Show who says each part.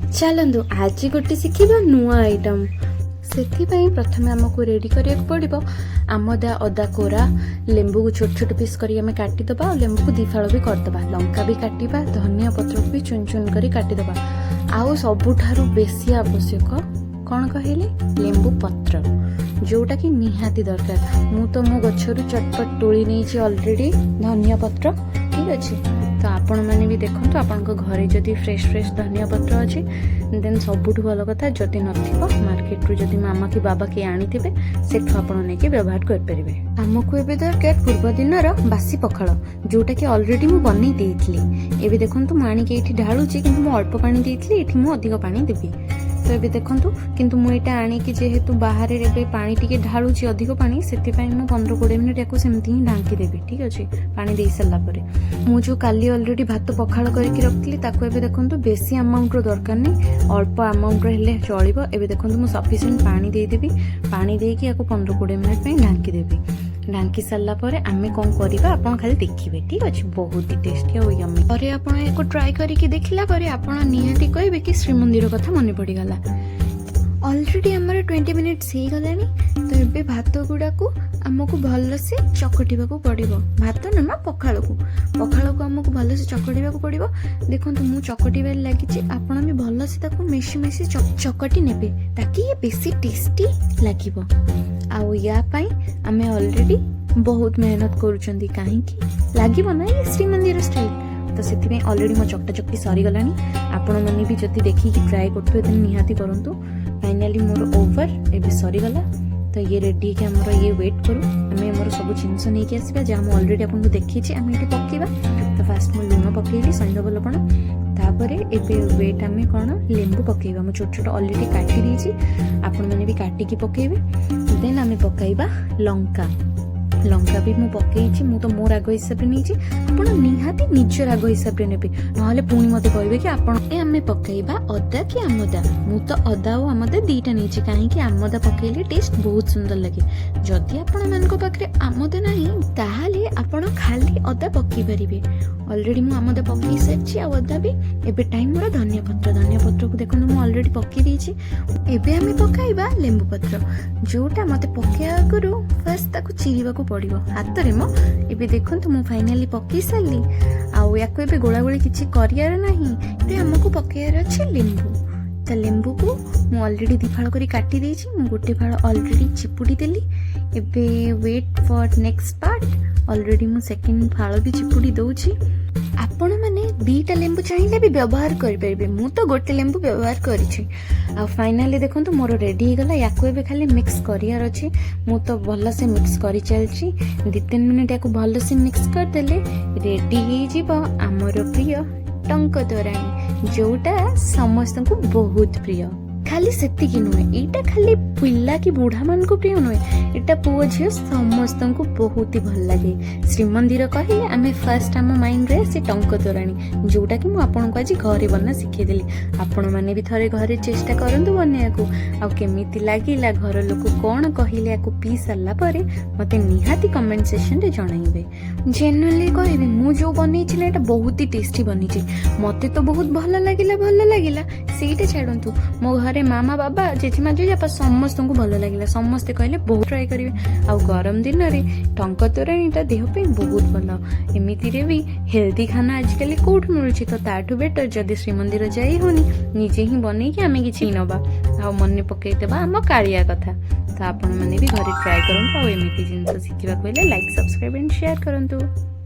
Speaker 1: चलतु आज गोटे शिखा नुआ आइटम से प्रथम आमको रेडी करा पड़ो आमदा अदा कोरा लेंबू को छोट छोट पीस करी आम काटिदबा और लेंबू को दिफाड़ भी करदबा लंका भी काटिबा धनिया पत्र को भी चुन चुन करी काटिदबा आउ सबुठारु बेसी आवश्यक कौन कहले लेंबू पत्र जोटा कि निहाती दरकार मु तो मो गछरु चटपट तोली नहीं ऑलरेडी धनिया पत्र ठीक अच्छे तो आपण मैंने भी देखो आपण घरे जदि फ्रेश फ्रेश धनिया पत्र अच्छे देन सबुठ भल कथा जदि मार्केट रू जदि मामा कि बाबा किए आनी से व्यवहार करेंगे आमको एवं दरकार पूर्व दिन बासी पखाड़ जोटा कि ऑलरेडी मु बन देती देखो मुझे ये ढालुची कि अल्प पा देती ये अधिक पा देवी तो ये देखूँ किंतु मुझे आणिकी जेहेतु बाहर पानी टी ढालुची अधिक पानी से 15-20 मिनिट या सेमती ही ढांकी देवी ठीक अच्छे पानी दे सारापर मुझे काली ऑलरेडी भात पखाड़ करके रखी देखूँ बेसी अमाउंट दरकार नहीं अल्प अमाउंट हेल्ले चलो ये देखूँ मुझे सफिसीयंट पानी देदेवी पानी देकी 15-20 मिनिट ढांकी देवी ढांकी सारापर आम कौन करवा आप खाली देखिए ठीक अच्छे बहुत ही टेस्टी और यम्मी और आपको ट्राए करके देखला आप निहाती कहे कि श्रीमंदिर कथा मन पड़गला ऑलरेडी आमर 20 मिनिट्स हो गलानी तो ये भात गुड़ा को आमको भलसे चकटा पड़ो भात ना पखाड़ को आमको भलसे चकटा पड़ो देखो मुझे चकटार लगी आपड़ भी भलसे मेसी मेसी चकटी ने ताकि ये बेसी टेस्टी लगे आउ यापाई आम ऑलरेडी बहुत मेहनत करुँच कहीं लगे ना ये श्रीमंदिर स्टाइल तो से ऑलरेडी मो चकटा चकटी सरीगला आपण मैंने भी जब देखिए ट्राए करें निहाती करूँ फाइनाली मोर ओवर ए सरीगला तो ये रेडी है आमर ये वेट करूँ आम आम सब जिनस नहीं आसवा जहाँ ऑलरेडी आपको देखी आम ये पकेबा तो फास्ट मुझे लुण पकेली सैंधव लवण तापर ए वेट आम कौन लेंबू पकेबा मुझे छोट छोट ऑलरेडी काटी देती आपण मैंने भी काटिकी पकेबे देन आम पकाइबा लंका भी मुझे पकई मु तो मो राग हिसाब से नहीं आप निहाती निज राग हिसाब से ने ना पुणी मत कहे कि आम पकईबा अदा कि आमदा मु तो अदा और आमदा दीटा नहीं कहीं आमदा पकईले टेस्ट बहुत सुंदर लगे जदि आपखे आमदा ना आपण खाली अदा पकई पारे ऑलरेडी मु आमदा पकई सारी अदा भी एबे टाइम मोर धनिया पत्र को देखो मुझे ऑलरेडी पकई देछि एबे आम पकाइबा लेंबू पत्र जोटा मत पकया आगु फर्स्ट ताको चिरिबा को पड़ो हाथ में मो ये देखो मुझे फाइनाली पकई सारी आपको ये गोला गोली किसी करार ना आमको पकड़ अच्छे लेंबू तो लेंबू को मुझे ऑलरेडी दी फाड़ कर काटी देछि मु गोटे फाड़ ऑलरेडी चिपुड़ी देली एबे wait for next part already मु सेकंड फाड़ भी चिपुड़ी दउछि आपण मैंने दीटा लेंबू चाहिए भी व्यवहार करेंगे मु तो गोटे लेंबू व्यवहार कर फाइनाली देखो मोर रेडी होगला या खाली मिक्स करार अच्छे मु तो भल से मिक्स कर चलची 2-3 मिनिट या भल से मिक्स करदे रेडी होमर प्रिय टंक तोराणी जोटा समस्त को बहुत प्रिय खाली सेतिकी नुहे एटा खाली पिला कि बुढ़ा मान को प्रिय नुहे एटा पुओ झियो समस्त को बहुत ही भल लगे श्रीमंदिर कहले आमे फर्स्ट आम माइंड रे से टंक तोराणी जोटा कि मु आपन को आज घरे बना सिखे देली आपण माने भी थरे घरे चेष्टा करंतु बनेया को आ केमिति लागिला घर लोक कोन कहिले याको पी सारला परे मते निहाती कमेंट सेक्शन रे जणाइबे जेनुअली कहबे मु जो बनै छिले एटा बहुत ही टेस्टी बनी छि मते तो बहुत भल लागिला सेटा छाडंतु मो घरे मामा बाबा जेजेमा जेजेपा समस्त को भल लगे समस्ते कहले बहुत ट्राए करेंगे आ गरम दिन में टंक तोराणीटा देह पे बहुत भल एमती भी हेल्दी खाना आजिकल कौट मिलूँ तो ताठू बेटर जदि श्रीमंदिर जाई होनी निजे ही बन कि आम कि नवा आ मन पकईदेवा आम कालिया कथा तो आपण मैंने भी घरे ट्राए करूँ आमती जिन शिखा लाइक सब्सक्राइब एंड शेयर करूँ।